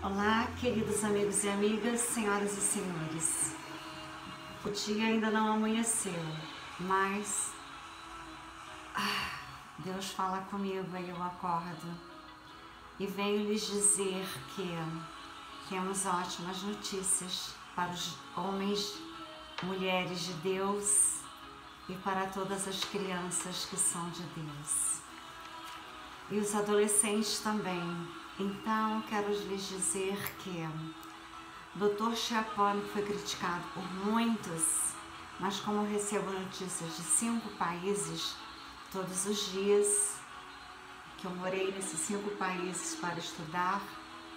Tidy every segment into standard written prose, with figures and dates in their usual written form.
Olá, queridos amigos e amigas, senhoras e senhores. O dia ainda não amanheceu, mas Deus fala comigo e eu acordo e venho lhes dizer que temos ótimas notícias para os homens, mulheres de Deus e para todas as crianças que são de Deus. E os adolescentes também. Então, quero lhes dizer que Dr. Chapman foi criticado por muitos, mas como recebo notícias de 5 países todos os dias, que eu morei nesses 5 países para estudar,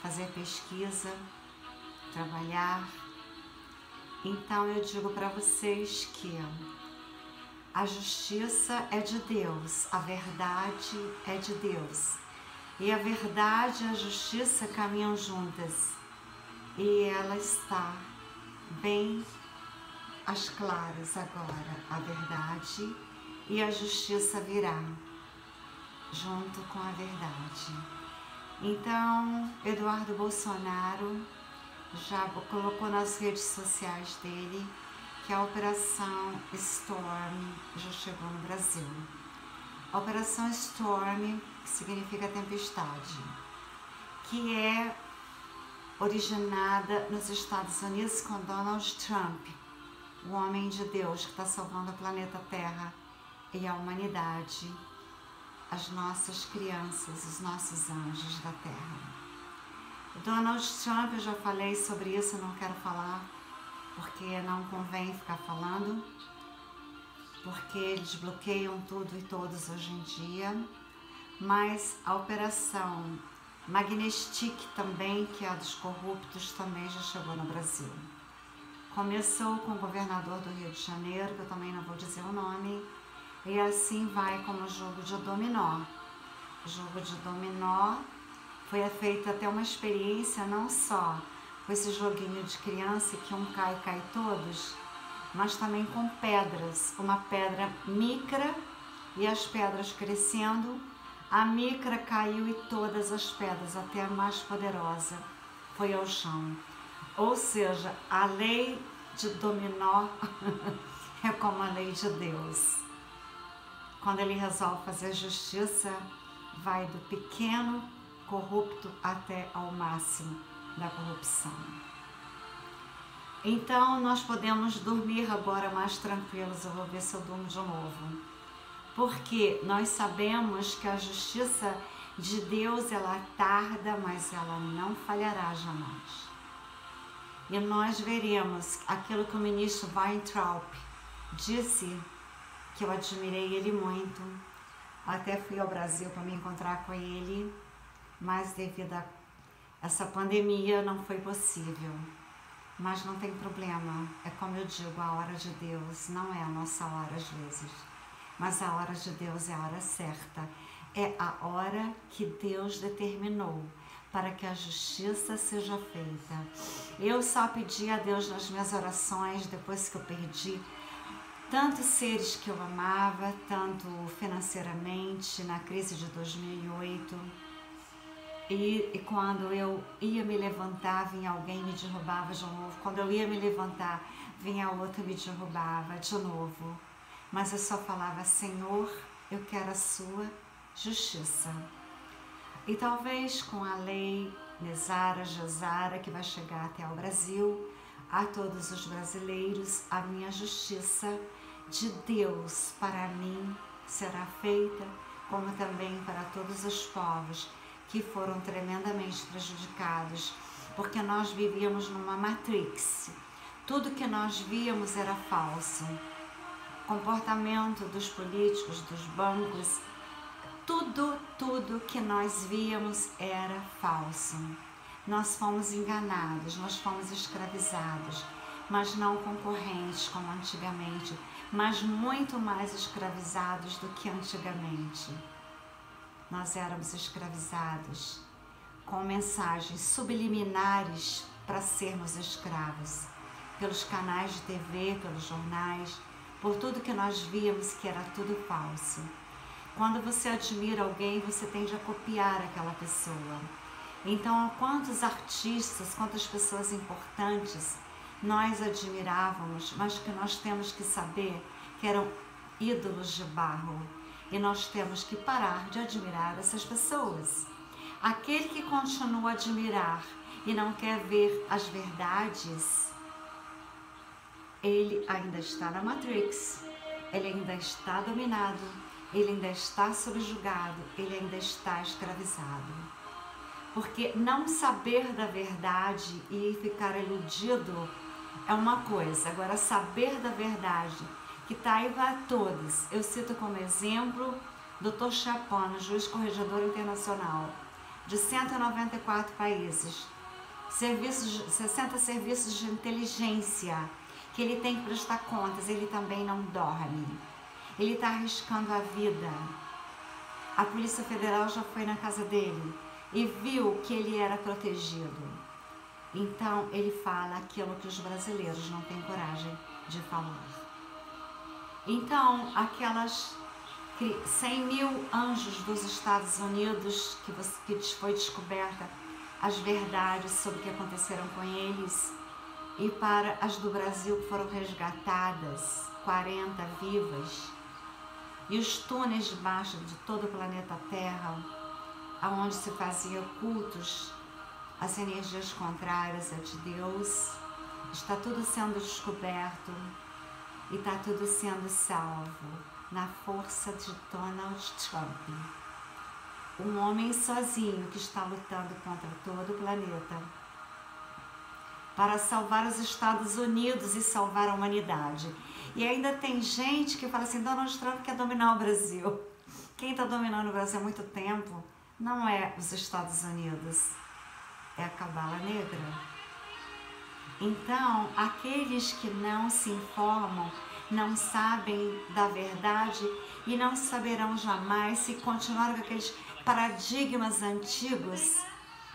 fazer pesquisa, trabalhar, então eu digo para vocês que a justiça é de Deus, a verdade é de Deus. E a verdade e a justiça caminham juntas. E ela está bem às claras agora. A verdade e a justiça virá junto com a verdade. Então, Eduardo Bolsonaro já colocou nas redes sociais dele que a Operação Storm já chegou no Brasil. A Operação Storm, que significa tempestade, que é originada nos Estados Unidos com Donald Trump, o homem de Deus que está salvando o planeta Terra e a humanidade, as nossas crianças, os nossos anjos da Terra. Donald Trump, eu já falei sobre isso, não quero falar, porque não convém ficar falando, porque eles bloqueiam tudo e todos hoje em dia, mas a Operação Majestic também, que é a dos corruptos, também já chegou no Brasil. Começou com o governador do Rio de Janeiro, que eu também não vou dizer o nome, e assim vai como jogo de dominó. O jogo de dominó foi feita até uma experiência, não só com esse joguinho de criança que um cai, cai todos, mas também com pedras, uma pedra micra e as pedras crescendo, a micra caiu e todas as pedras, até a mais poderosa, foi ao chão. Ou seja, a lei de dominó é como a lei de Deus. Quando ele resolve fazer justiça, vai do pequeno corrupto até ao máximo da corrupção. Então, nós podemos dormir agora mais tranquilos. Eu vou ver se eu durmo de novo. Porque nós sabemos que a justiça de Deus, ela tarda, mas ela não falhará jamais. E nós veremos aquilo que o ministro Weintraub disse, que eu admirei ele muito. Até fui ao Brasil para me encontrar com ele, mas devido a essa pandemia não foi possível. Mas não tem problema, é como eu digo, a hora de Deus não é a nossa hora às vezes, mas a hora de Deus é a hora certa, é a hora que Deus determinou para que a justiça seja feita. Eu só pedi a Deus nas minhas orações, depois que eu perdi tantos seres que eu amava, tanto financeiramente, na crise de 2008, e quando eu ia me levantar, vinha alguém e me derrubava de novo. Quando eu ia me levantar, vinha outro e me derrubava de novo. Mas eu só falava, Senhor, eu quero a sua justiça. E talvez com a lei Nesara, Josara, que vai chegar até ao Brasil, a todos os brasileiros, a minha justiça de Deus para mim será feita, como também para todos os povos que foram tremendamente prejudicados, porque nós vivíamos numa matrix. Tudo que nós víamos era falso. O comportamento dos políticos, dos bancos, tudo que nós víamos era falso. Nós fomos enganados, nós fomos escravizados, mas não concorrentes como antigamente, mas muito mais escravizados do que antigamente. Nós éramos escravizados com mensagens subliminares para sermos escravos, pelos canais de TV, pelos jornais, por tudo que nós víamos que era tudo falso. Quando você admira alguém, você tende a copiar aquela pessoa. Então, quantos artistas, quantas pessoas importantes nós admirávamos, mas que nós temos que saber que eram ídolos de barro. E nós temos que parar de admirar essas pessoas. Aquele que continua a admirar e não quer ver as verdades, ele ainda está na Matrix, ele ainda está dominado, ele ainda está subjugado, ele ainda está escravizado. Porque não saber da verdade e ficar iludido é uma coisa, agora saber da verdade, que está aí para todos. Eu cito como exemplo Dr. Chapano, juiz corregedor internacional, de 194 países, 60 serviços de inteligência, que ele tem que prestar contas, ele também não dorme. Ele está arriscando a vida. A Polícia Federal já foi na casa dele e viu que ele era protegido. Então, ele fala aquilo que os brasileiros não têm coragem de falar. Então, aquelas 100 mil anjos dos Estados Unidos, que foi descoberta as verdades sobre o que aconteceram com eles, e para as do Brasil que foram resgatadas, 40 vivas, e os túneis debaixo de todo o planeta Terra, aonde se fazia cultos às energias contrárias a de Deus, está tudo sendo descoberto e está tudo sendo salvo na força de Donald Trump, um homem sozinho que está lutando contra todo o planeta para salvar os Estados Unidos e salvar a humanidade. E ainda tem gente que fala assim, Donald Trump quer dominar o Brasil. Quem está dominando o Brasil há muito tempo não é os Estados Unidos, é a Cabala Negra. Então, aqueles que não se informam, não sabem da verdade e não saberão jamais se continuarem com aqueles paradigmas antigos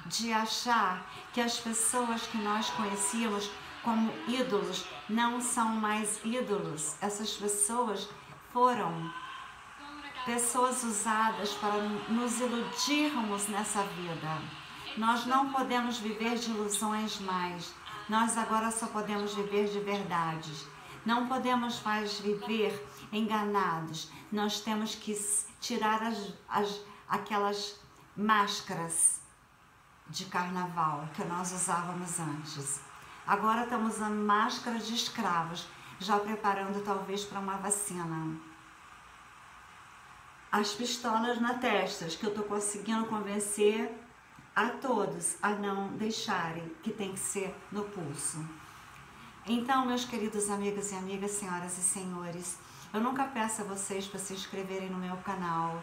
de achar que as pessoas que nós conhecíamos como ídolos não são mais ídolos. Essas pessoas foram pessoas usadas para nos iludirmos nessa vida. Nós não podemos viver de ilusões mais. Nós agora só podemos viver de verdades. Não podemos mais viver enganados. Nós temos que tirar aquelas máscaras de carnaval que nós usávamos antes. Agora estamos usando máscaras de escravos, já preparando talvez para uma vacina. As pistolas na testa, que eu estou conseguindo convencer a todos a não deixarem, que tem que ser no pulso. Então, meus queridos amigos e amigas, senhoras e senhores, eu nunca peço a vocês para se inscreverem no meu canal.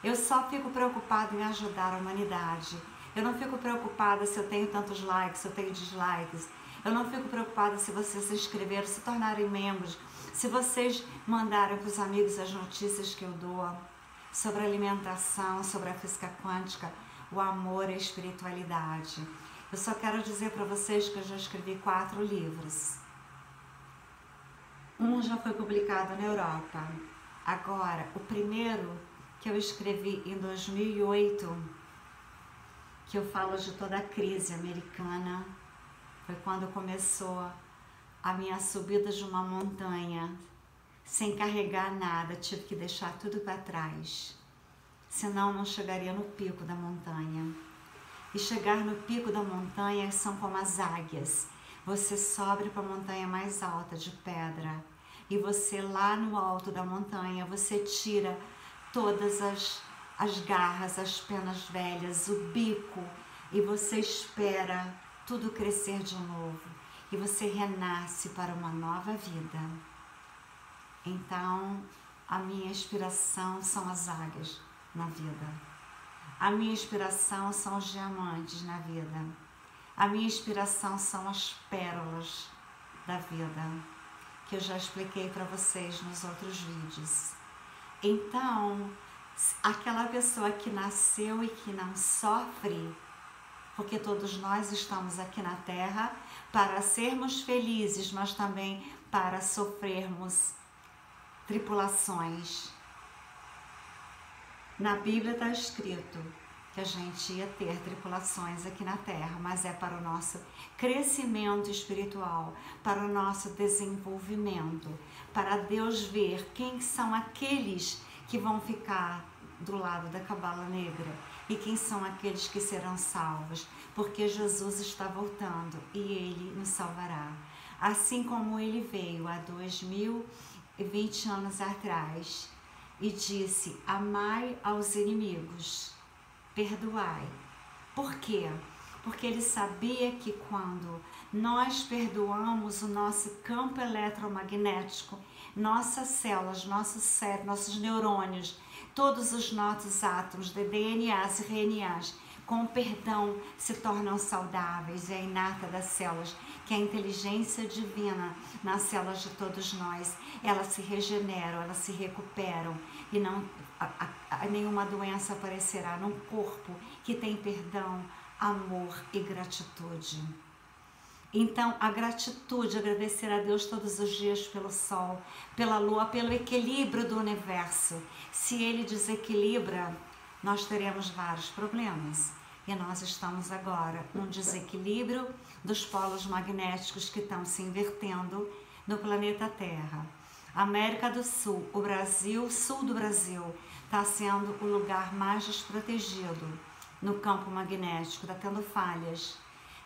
Eu só fico preocupada em ajudar a humanidade. Eu não fico preocupada se eu tenho tantos likes, se eu tenho dislikes. Eu não fico preocupada se vocês se inscreveram, se tornarem membros, se vocês mandarem para os amigos as notícias que eu dou sobre a alimentação, sobre a física quântica, o amor e a espiritualidade. Eu só quero dizer para vocês que eu já escrevi 4 livros. Um já foi publicado na Europa. Agora, o primeiro que eu escrevi em 2008, que eu falo de toda a crise americana, foi quando começou a minha subida de uma montanha, sem carregar nada, tive que deixar tudo para trás, senão não chegaria no pico da montanha. E chegar no pico da montanha são como as águias. Você sobe para a montanha mais alta de pedra e você lá no alto da montanha, você tira todas as garras, as penas velhas, o bico, e você espera tudo crescer de novo e você renasce para uma nova vida. Então, a minha inspiração são as águias na vida. A minha inspiração são os diamantes na vida. A minha inspiração são as pérolas da vida, que eu já expliquei para vocês nos outros vídeos. Então, aquela pessoa que nasceu e que não sofre, porque todos nós estamos aqui na Terra para sermos felizes, mas também para sofrermos tripulações. Na Bíblia está escrito que a gente ia ter tribulações aqui na Terra, mas é para o nosso crescimento espiritual, para o nosso desenvolvimento, para Deus ver quem são aqueles que vão ficar do lado da cabala negra e quem são aqueles que serão salvos, porque Jesus está voltando e Ele nos salvará. Assim como Ele veio há 2020 anos atrás e disse: amai aos inimigos, perdoai. Por quê? Porque Ele sabia que quando nós perdoamos, o nosso campo eletromagnético, nossas células, nosso cérebro, nossos neurônios, todos os nossos átomos de DNAs e RNAs, com perdão, se tornam saudáveis. É a inata das células, que é a inteligência divina nas células de todos nós. Elas se regeneram, elas se recuperam e não nenhuma doença aparecerá num corpo que tem perdão, amor e gratitude. Então, a gratitude, agradecer a Deus todos os dias pelo sol, pela lua, pelo equilíbrio do universo. Se ele desequilibra, nós teremos vários problemas. E nós estamos agora num desequilíbrio dos polos magnéticos que estão se invertendo no planeta Terra. América do Sul, o Brasil, sul do Brasil, está sendo o lugar mais desprotegido no campo magnético, está tendo falhas.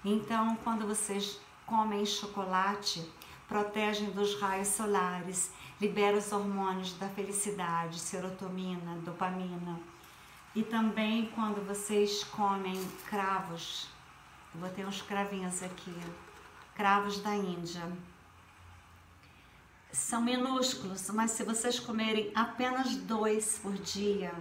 Então, quando vocês comem chocolate, protegem dos raios solares, libera os hormônios da felicidade, serotonina, dopamina. E também quando vocês comem cravos, eu botei uns cravinhos aqui, cravos da Índia. São minúsculos, mas se vocês comerem apenas 2 por dia,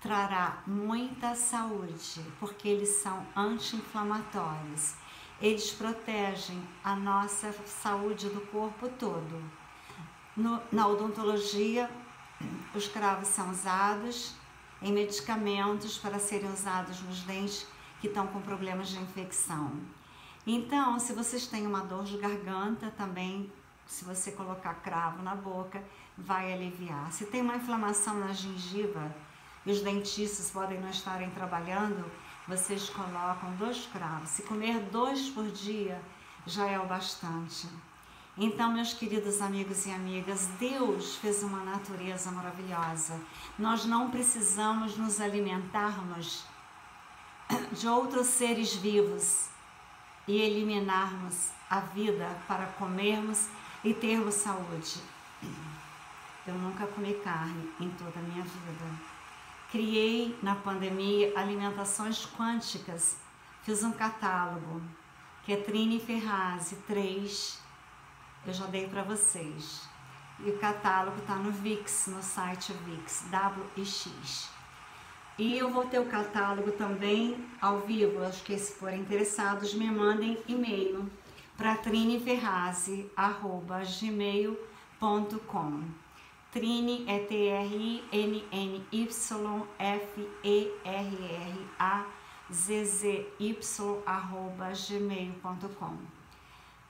trará muita saúde, porque eles são anti-inflamatórios. Eles protegem a nossa saúde do corpo todo. Na odontologia, os cravos são usados em medicamentos para serem usados nos dentes que estão com problemas de infecção. Então, se vocês têm uma dor de garganta também, se você colocar cravo na boca, vai aliviar. Se tem uma inflamação na gengiva e os dentistas podem não estarem trabalhando, vocês colocam 2 cravos. Se comer 2 por dia, já é o bastante. Então, meus queridos amigos e amigas, Deus fez uma natureza maravilhosa. Nós não precisamos nos alimentarmos de outros seres vivos e eliminarmos a vida para comermos e termos saúde. Eu nunca comi carne em toda a minha vida. Criei na pandemia alimentações quânticas. Fiz um catálogo que é Trini Ferrazzi 3. Eu já dei para vocês. E o catálogo está no Wix, no site Wix, WX. E eu vou ter o catálogo também ao vivo. Acho que se forem interessados, me mandem e-mail para triniferrazzi@gmail.com. Trini é TRNNYFERRAZZY@gmail.com.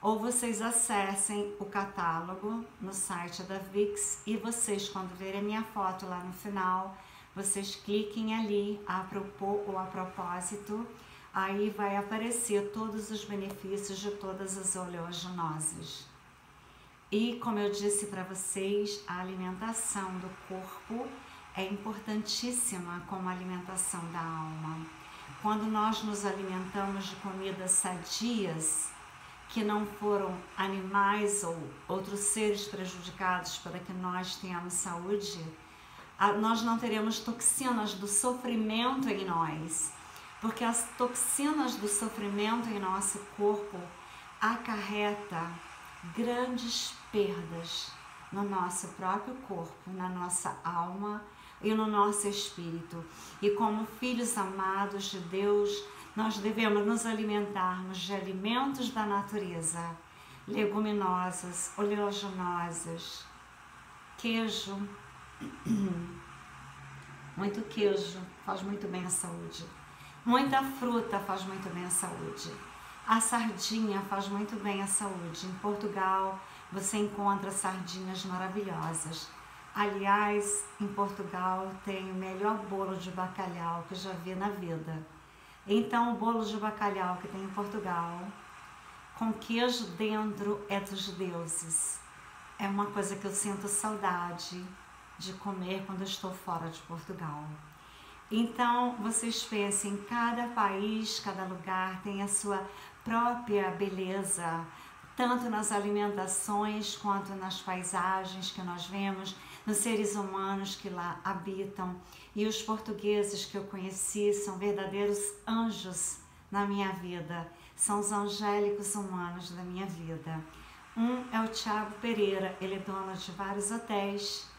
Ou vocês acessem o catálogo no site da Wix e vocês, quando verem a minha foto lá no final, vocês cliquem ali a propósito, aí vai aparecer todos os benefícios de todas as oleaginosas. E como eu disse para vocês, a alimentação do corpo é importantíssima como a alimentação da alma. Quando nós nos alimentamos de comidas sadias, que não foram animais ou outros seres prejudicados para que nós tenhamos saúde, nós não teremos toxinas do sofrimento em nós, porque as toxinas do sofrimento em nosso corpo acarreta grandes perdas no nosso próprio corpo, na nossa alma e no nosso espírito. E como filhos amados de Deus, nós devemos nos alimentarmos de alimentos da natureza, leguminosas, oleaginosas, queijo, muito queijo faz muito bem à saúde, muita fruta faz muito bem à saúde, a sardinha faz muito bem à saúde. Em Portugal você encontra sardinhas maravilhosas, Aliás, em Portugal tem o melhor bolo de bacalhau que eu já vi na vida. Então, o bolo de bacalhau que tem em Portugal, com queijo dentro, é dos deuses. É uma coisa que eu sinto saudade de comer quando eu estou fora de Portugal. Então, vocês pensem, cada país, cada lugar tem a sua própria beleza, tanto nas alimentações quanto nas paisagens que nós vemos, nos seres humanos que lá habitam. E os portugueses que eu conheci são verdadeiros anjos na minha vida, são os angélicos humanos da minha vida. Um é o Thiago Pereira, ele é dono de vários hotéis,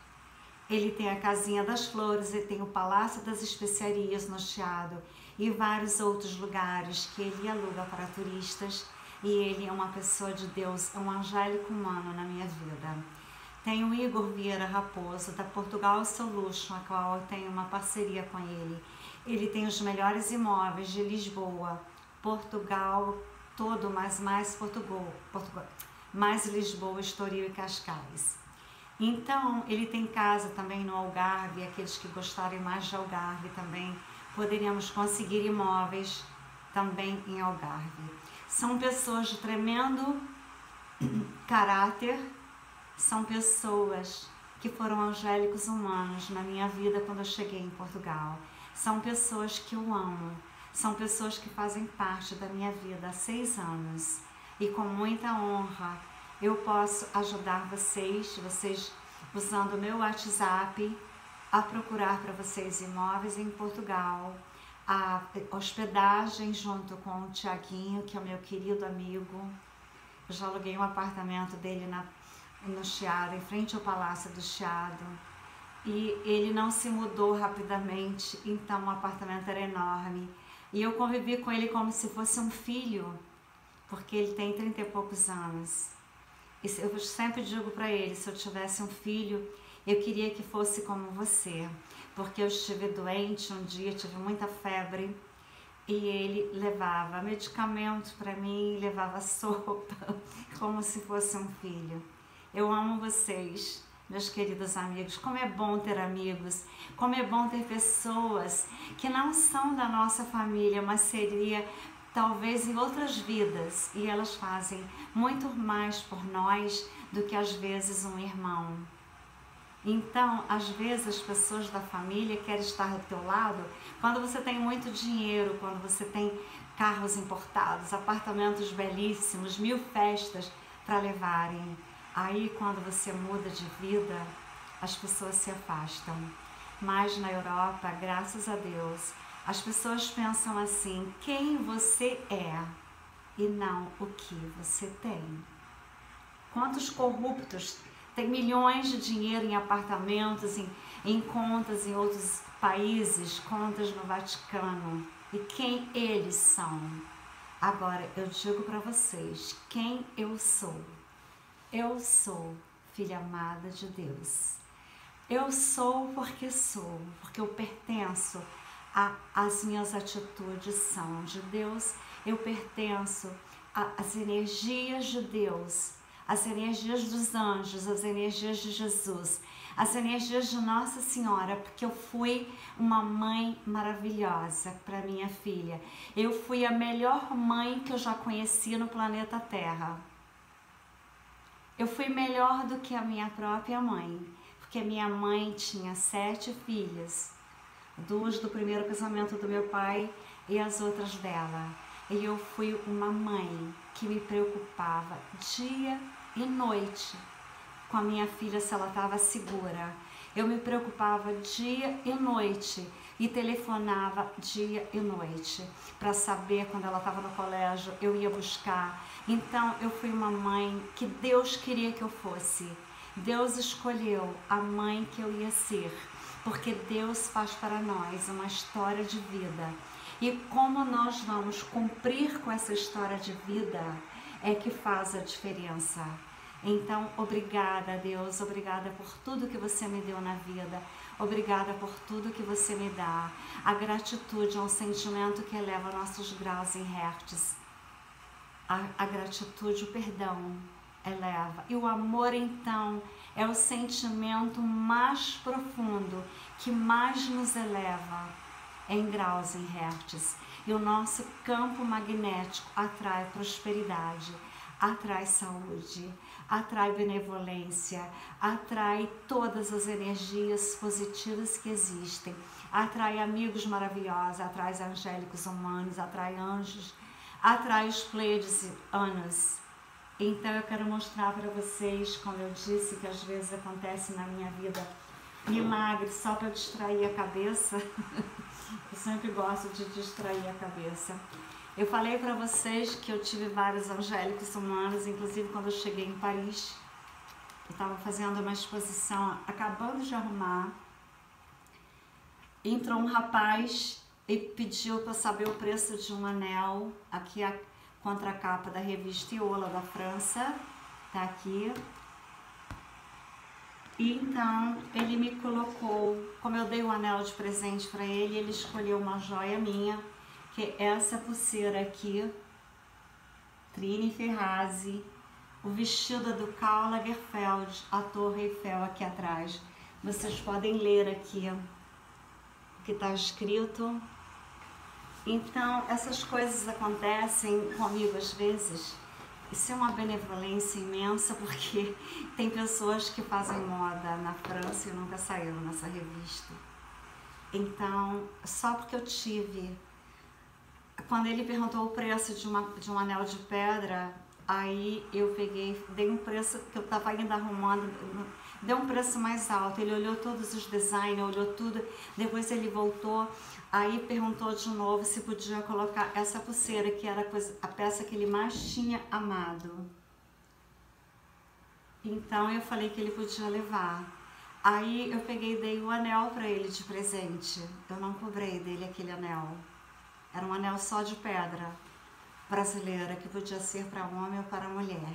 ele tem a Casinha das Flores, ele tem o Palácio das Especiarias no Chiado e vários outros lugares que ele aluga para turistas, e ele é uma pessoa de Deus, é um angélico humano na minha vida. Tem o Igor Vieira Raposo, da Portugal Solution, a qual eu tenho uma parceria com ele. Ele tem os melhores imóveis de Lisboa, Portugal todo, mas mais Portugal, mais Lisboa, Estoril e Cascais. Então, ele tem casa também no Algarve, aqueles que gostarem mais de Algarve também, poderíamos conseguir imóveis também em Algarve. São pessoas de tremendo caráter, são pessoas que foram angélicos humanos na minha vida quando eu cheguei em Portugal. São pessoas que eu amo, são pessoas que fazem parte da minha vida há 6 anos. E com muita honra eu posso ajudar vocês usando o meu WhatsApp, a procurar para vocês imóveis em Portugal, a hospedagem junto com o Tiaguinho, que é o meu querido amigo. Eu já aluguei um apartamento dele no Chiado, em frente ao Palácio do Chiado, e ele não se mudou rapidamente, então o apartamento era enorme, e eu convivi com ele como se fosse um filho, porque ele tem 30 e poucos anos. E eu sempre digo para ele, se eu tivesse um filho, eu queria que fosse como você, porque eu estive doente um dia, tive muita febre, e ele levava medicamento para mim, levava sopa, como se fosse um filho. Eu amo vocês, meus queridos amigos. Como é bom ter amigos, como é bom ter pessoas que não são da nossa família, mas seria talvez em outras vidas, e elas fazem muito mais por nós do que às vezes um irmão. Então, às vezes as pessoas da família querem estar do teu lado quando você tem muito dinheiro, quando você tem carros importados, apartamentos belíssimos, 1000 festas para levarem. Aí, quando você muda de vida, as pessoas se afastam. Mas na Europa, graças a Deus, as pessoas pensam assim, quem você é e não o que você tem. Quantos corruptos têm milhões de dinheiro em apartamentos, em contas em outros países, contas no Vaticano, e quem eles são? Agora, eu digo para vocês, quem eu sou? Eu sou filha amada de Deus. Eu sou, porque eu pertenço, as minhas atitudes são de Deus, eu pertenço às energias de Deus, as energias dos anjos, as energias de Jesus, as energias de Nossa Senhora, porque eu fui uma mãe maravilhosa para minha filha. Eu fui a melhor mãe que eu já conheci no planeta Terra. Eu fui melhor do que a minha própria mãe, porque minha mãe tinha 7 filhas, 2 do primeiro casamento do meu pai e as outras dela. E eu fui uma mãe que me preocupava dia e noite com a minha filha, se ela estava segura. Eu me preocupava dia e noite e telefonava dia e noite para saber quando ela estava no colégio, eu ia buscar. Então eu fui uma mãe que Deus queria que eu fosse. Deus escolheu a mãe que eu ia ser, porque Deus faz para nós uma história de vida. E como nós vamos cumprir com essa história de vida é que faz a diferença. Então, obrigada, Deus, obrigada por tudo que você me deu na vida, obrigada por tudo que você me dá. A gratitude é um sentimento que eleva nossos graus em hertz. A gratitude, o perdão, eleva. E o amor, então, é o sentimento mais profundo, que mais nos eleva em graus, em hertz. E o nosso campo magnético atrai prosperidade, atrai saúde, atrai benevolência, atrai todas as energias positivas que existem, atrai amigos maravilhosos, atrai angélicos humanos, atrai anjos, atrai os Pleiades anos. Então eu quero mostrar para vocês, como eu disse, que às vezes acontece na minha vida milagres só para distrair a cabeça. Eu sempre gosto de distrair a cabeça. Eu falei para vocês que eu tive vários angélicos humanos, inclusive quando eu cheguei em Paris. Eu estava fazendo uma exposição, acabando de arrumar. Entrou um rapaz e pediu para saber o preço de um anel. Aqui a contracapa da revista Iola da França, tá aqui. E então ele me colocou, como eu dei o anel de presente para ele, ele escolheu uma joia minha, que é essa pulseira aqui, Trine Ferrazzi, o vestido do Karl Lagerfeld, a Torre Eiffel aqui atrás. Vocês podem ler aqui o que está escrito. Então, essas coisas acontecem comigo às vezes. Isso é uma benevolência imensa, porque tem pessoas que fazem moda na França e nunca saíram nessa revista. Então, só porque eu tive... Quando ele perguntou o preço de um anel de pedra, aí eu peguei, dei um preço que eu estava ainda arrumando, deu um preço mais alto. Ele olhou todos os designs, olhou tudo, depois ele voltou, aí perguntou de novo se podia colocar essa pulseira, que era a peça que ele mais tinha amado. Então eu falei que ele podia levar. Aí eu peguei e dei o anel para ele de presente. Eu não cobrei dele aquele anel. Era um anel só de pedra brasileira, que podia ser para homem ou para mulher.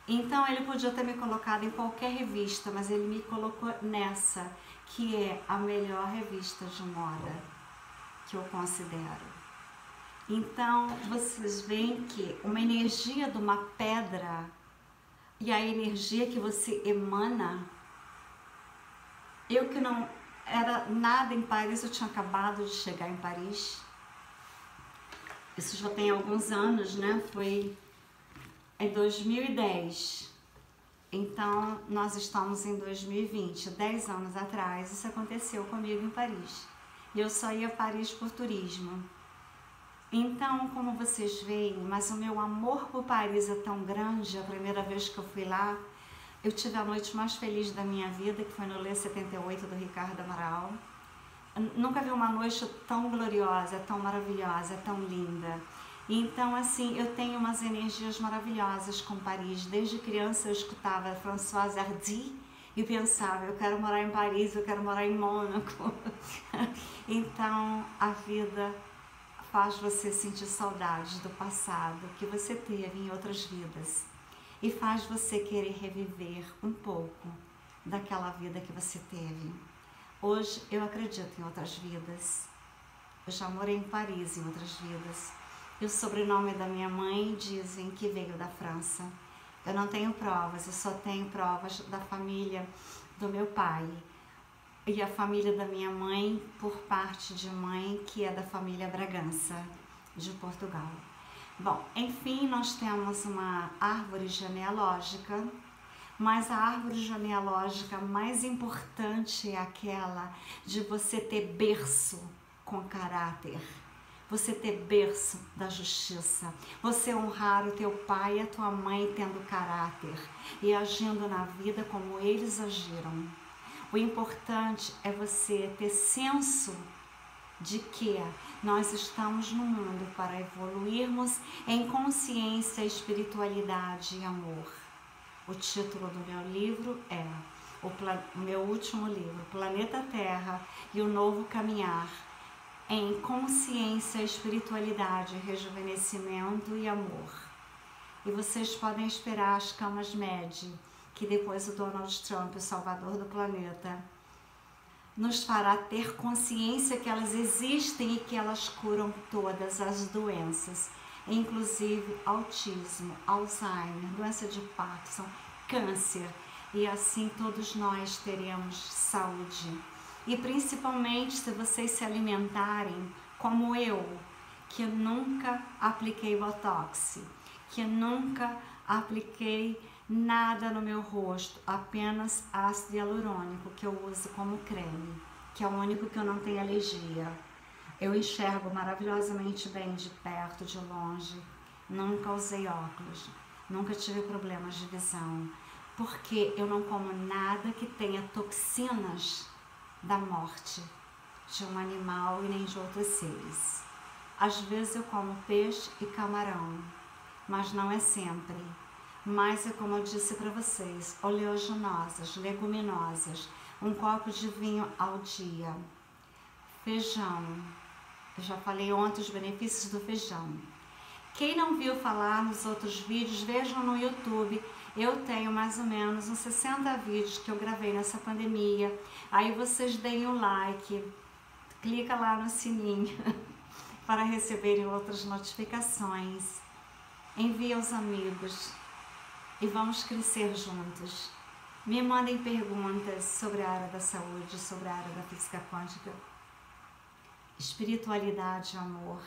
Então ele podia ter me colocado em qualquer revista, mas ele me colocou nessa, que é a melhor revista de moda que eu considero. Então vocês veem que uma energia de uma pedra e a energia que você emana, eu que não era nada em Paris, eu tinha acabado de chegar em Paris. Isso já tem alguns anos, né? Foi em 2010. Então, nós estamos em 2020, 10 anos atrás, isso aconteceu comigo em Paris. E eu só ia a Paris por turismo. Então, como vocês veem, mas o meu amor por Paris é tão grande, a primeira vez que eu fui lá, eu tive a noite mais feliz da minha vida, que foi no Lê 78 do Ricardo Amaral. Nunca vi uma noite tão gloriosa, tão maravilhosa, tão linda. Então, assim, eu tenho umas energias maravilhosas com Paris. Desde criança eu escutava Françoise Hardy e pensava, eu quero morar em Paris, eu quero morar em Mônaco. Então, a vida faz você sentir saudades do passado que você teve em outras vidas. E faz você querer reviver um pouco daquela vida que você teve. Hoje eu acredito em outras vidas. Eu já morei em Paris em outras vidas. E o sobrenome da minha mãe dizem que veio da França. Eu não tenho provas, eu só tenho provas da família do meu pai. E a família da minha mãe, por parte de mãe, que é da família Bragança, de Portugal. Bom, enfim, nós temos uma árvore genealógica. Mas a árvore genealógica mais importante é aquela de você ter berço com caráter, você ter berço da justiça, você honrar o teu pai e a tua mãe tendo caráter e agindo na vida como eles agiram. O importante é você ter senso de que nós estamos no mundo para evoluirmos em consciência, espiritualidade e amor. O título do meu livro é o meu último livro, Planeta Terra e o Novo Caminhar em Consciência, Espiritualidade, Rejuvenescimento e Amor. E vocês podem esperar as camas MED, que depois o Donald Trump, o salvador do planeta, nos fará ter consciência que elas existem e que elas curam todas as doenças. inclusive autismo, Alzheimer, doença de Parkinson, câncer, e assim todos nós teremos saúde. E principalmente se vocês se alimentarem como eu, que nunca apliquei botox, que nunca apliquei nada no meu rosto, apenas ácido hialurônico que eu uso como creme, que é o único que eu não tenho alergia. Eu enxergo maravilhosamente bem de perto, de longe, nunca usei óculos, nunca tive problemas de visão, porque eu não como nada que tenha toxinas da morte de um animal e nem de outros seres. Às vezes eu como peixe e camarão, mas não é sempre. Mas é como eu disse para vocês, oleaginosas, leguminosas, um copo de vinho ao dia, feijão. Eu já falei ontem os benefícios do feijão. Quem não viu falar nos outros vídeos, vejam no YouTube. Eu tenho mais ou menos uns 60 vídeos que eu gravei nessa pandemia. Aí vocês deem o like, clica lá no sininho para receberem outras notificações. Envie aos amigos e vamos crescer juntos. Me mandem perguntas sobre a área da saúde, sobre a área da física quântica, espiritualidade, amor,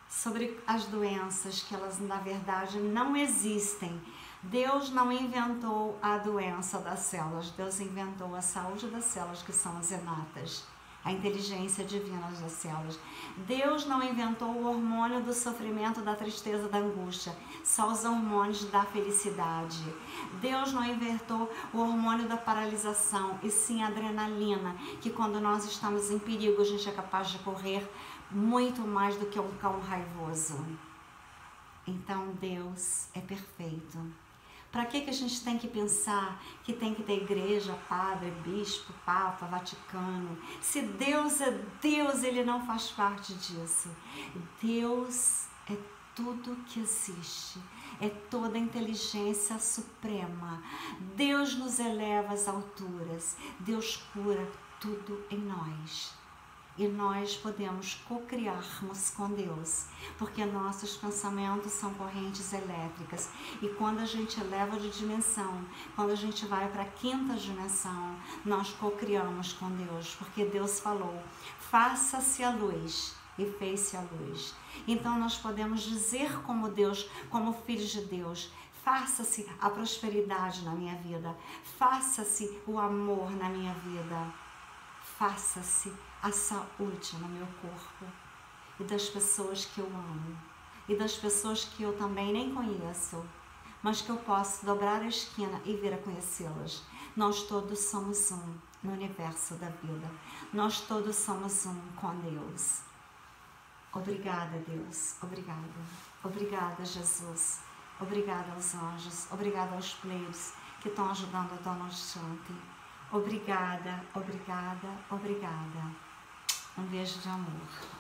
sobre as doenças, que elas na verdade não existem. Deus não inventou a doença das células, Deus inventou a saúde das células, que são as henatas, a inteligência divina das células. Deus não inventou o hormônio do sofrimento, da tristeza, da angústia, só os hormônios da felicidade. Deus não inventou o hormônio da paralisação, e sim a adrenalina, que quando nós estamos em perigo, a gente é capaz de correr muito mais do que um cão raivoso. Então Deus é perfeito. Para que a gente tem que pensar que tem que ter igreja, padre, bispo, papa, Vaticano? Se Deus é Deus, Ele não faz parte disso. Deus é tudo que existe, é toda a inteligência suprema. Deus nos eleva às alturas, Deus cura tudo em nós. E nós podemos co-criarmos com Deus, porque nossos pensamentos são correntes elétricas. E quando a gente eleva de dimensão, quando a gente vai para a quinta dimensão, nós co-criamos com Deus, porque Deus falou, faça-se a luz, e fez-se a luz. Então nós podemos dizer como Deus, como filhos de Deus, faça-se a prosperidade na minha vida, faça-se o amor na minha vida, faça-se a saúde no meu corpo e das pessoas que eu amo e das pessoas que eu também nem conheço, mas que eu posso dobrar a esquina e vir a conhecê-las. Nós todos somos um no universo da vida. Nós todos somos um com Deus. Obrigada, Deus. Obrigada. Obrigada, Jesus. Obrigada aos anjos. Obrigada aos pleitos que estão ajudando a Dona Shanti. Obrigada, obrigada, obrigada. Um beijo de amor.